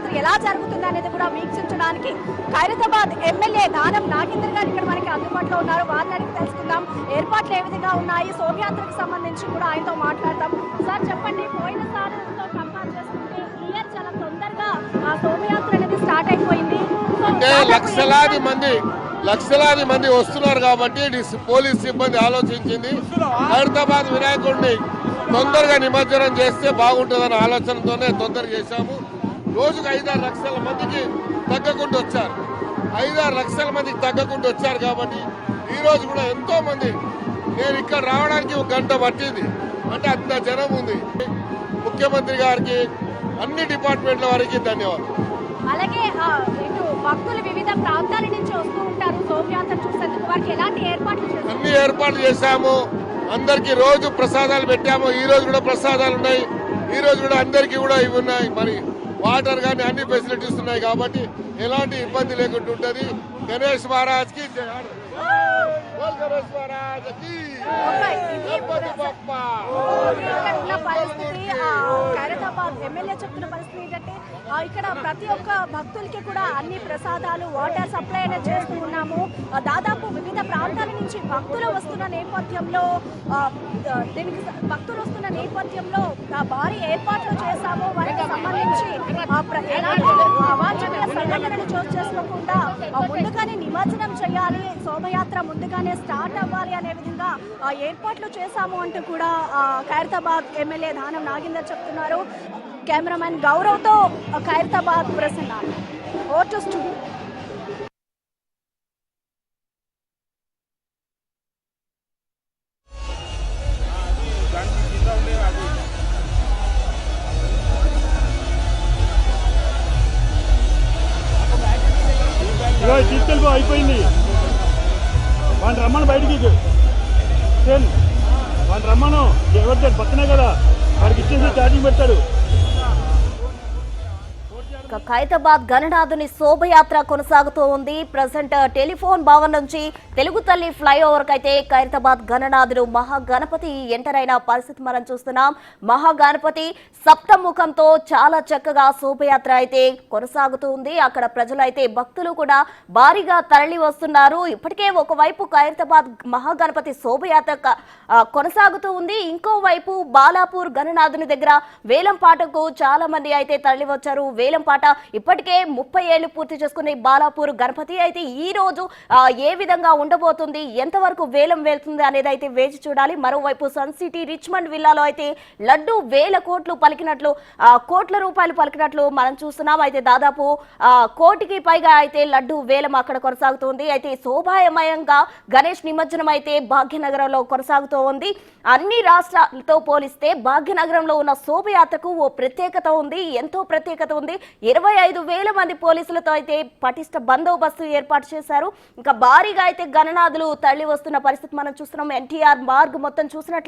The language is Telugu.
అసలు ఎలా జరుగుతుంది అనేది కూడా వీక్షించడానికి ఖైరతాబాద్ ఎమ్మెల్యే దానం నాగేందర్ గారు ఇక్కడ మనకి అందుబాటులో ఉన్నారు. వారిని అడిగి తెలుసుకుందాం ఏర్పాట్లు ఏ విధంగా ఉన్నాయి, శోభయాత్రకు సంబంధించి కూడా ఆయనతో మాట్లాడతాం. సార్ చెప్పండి, పోయిన సార్తో కంపేర్ చేసుకుంటే ఈ ఇయర్ చాలా తొందరగా ఆ శోభయాత్ర అనేది స్టార్ట్ అయిపోయింది. అంటే లక్షలాది మంది వస్తున్నారు కాబట్టి పోలీస్ సిబ్బంది ఆలోచించింది ఖైరతాబాద్ వినాయకుడిని తొందరగా నిమజ్జనం చేస్తే బాగుంటుందన్న ఆలోచనతోనే తొందరగా చేశాము. రోజుకు 5-6 లక్షల మందికి తగ్గకుండా వచ్చారు. 5-6 లక్షల మందికి తగ్గకుండా వచ్చారు కాబట్టి ఈ రోజు కూడా ఎంతో మంది, నేను ఇక్కడ రావడానికి 1 గంట పట్టింది. అంటే అంత జనం ఉంది. ముఖ్యమంత్రి గారికి, అన్ని డిపార్ట్మెంట్ల వారికి ధన్యవాదాలు. అలాగే ఇటు భక్తులు వివిధ ప్రాంతాల నుంచి వస్తూ ఉంటారు శోభయాత్ర చూసేందుకు, వారికి ఎలాంటి ఏర్పాట్లు చేశారు? అన్ని ఏర్పాట్లు చేశాము. అందరికి రోజు ప్రసాదాలు పెట్టాము. ఈ రోజు కూడా ప్రసాదాలు ఉన్నాయి. ఈ రోజు కూడా అందరికి కూడా ఇవి ఉన్నాయి. మరి వాటర్ కానీ అన్ని ఫెసిలిటీస్ ఉన్నాయి కాబట్టి ఎలాంటి ఇబ్బంది లేకుండా ఉంటుంది. గణేష్ మహారాజ్ కి ఖైరతాబాద్ ఎమ్మెల్యే చెప్తున్న పరిస్థితి ఏంటంటే ఇక్కడ ప్రతి ఒక్క భక్తులకి కూడా అన్ని ప్రసాదాలు, వాటర్ సప్లై అనేది చేస్తూ ఉన్నాము. దాదాపు వివిధ ప్రాంతాల నుంచి భక్తులు వస్తున్న నేపథ్యంలో భారీ ఏర్పాట్లు చేశాము. వారికి సంబంధించి అవాంఛనీయ సంఘటనలు చోటు చేసుకోకుండా ముందుగానే నిమజ్జనం చేయాలి, శోభయాత్ర ముందుగానే స్టార్ట్ అవ్వాలి అనే విధంగా ఏర్పాట్లు చేశాము అంటూ కూడా ఖైరతాబాద్ ఎమ్మెల్యే దానం నాగేందర్ చెప్తున్నారు. కెమెరామెన్ గౌరవ్తో ఖైరతాబాద్ ప్రసన్న, ఓటు స్టూడియో. తీసుకెళ్ళిపో, అయిపోయింది. వాడిని రమ్మను బయటికి, వాడిని రమ్మను. ఎవరు పక్కనే కదా, వాడికి ఇచ్చేసి ఛార్జింగ్ పెడతాడు. ఖైరతాబాద్ గణనాథుని శోభయాత్ర కొనసాగుతూ ఉంది. ప్రజెంట్ టెలిఫోన్ భవన్ నుంచి తెలుగు తల్లి ఫ్లైఓవర్ కైతే ఖైరతాబాద్ గణనాథుడు మహాగణపతి ఎంటర్ అయిన పరిస్థితి మనం చూస్తున్నాం. మహాగణపతి సప్తముఖంతో చాలా చక్కగా శోభయాత్ర అయితే కొనసాగుతూ ఉంది. అక్కడ ప్రజలు అయితే భక్తులు కూడా భారీగా తరలి వస్తున్నారు. ఇప్పటికే ఒకవైపు ఖైరతాబాద్ మహాగణపతి శోభయాత్ర కొనసాగుతూ ఉంది. ఇంకోవైపు బాలాపూర్ గణనాథుని దగ్గర వేలంపాటకు చాలా మంది అయితే తరలి వచ్చారు. వేలంపాట ఇప్పటికే 30 ఏళ్లు పూర్తి చేసుకున్న బాలాపూర్ గణపతి అయితే ఈ రోజు ఏ విధంగా ఉండబోతుంది, ఎంతవరకు వేలం వెళ్తుంది అనేది అయితే వేచి చూడాలి. మరోవైపు సన్ సిటీ రిచ్మండ్ విల్లాలో అయితే లడ్డు 1000 కోట్లు పలికినట్లు, కోట్ల రూపాయలు పలికినట్లు మనం చూస్తున్నాం. అయితే దాదాపు 1 కోటికి పైగా అయితే లడ్డు వేలం అక్కడ కొనసాగుతుంది. అయితే శోభాయమయంగా గణేష్ నిమజ్జనం అయితే భాగ్యనగరంలో కొనసాగుతూ ఉంది. అన్ని రాష్ట్రాలతో పోలిస్తే భాగ్యనగరంలో ఉన్న శోభయాత్రకు ఓ ప్రత్యేకత ఉంది, ఎంతో ప్రత్యేకత ఉంది. 25,000 మంది పోలీసులతో అయితే పటిష్ట బందోబస్తు ఏర్పాటు చేశారు. ఇంకా భారీగా అయితే గణనాథులు తరలి వస్తున్న పరిస్థితి మనం చూస్తున్నాం. ఎన్టీఆర్ మార్గ్ మొత్తం చూసినట్లు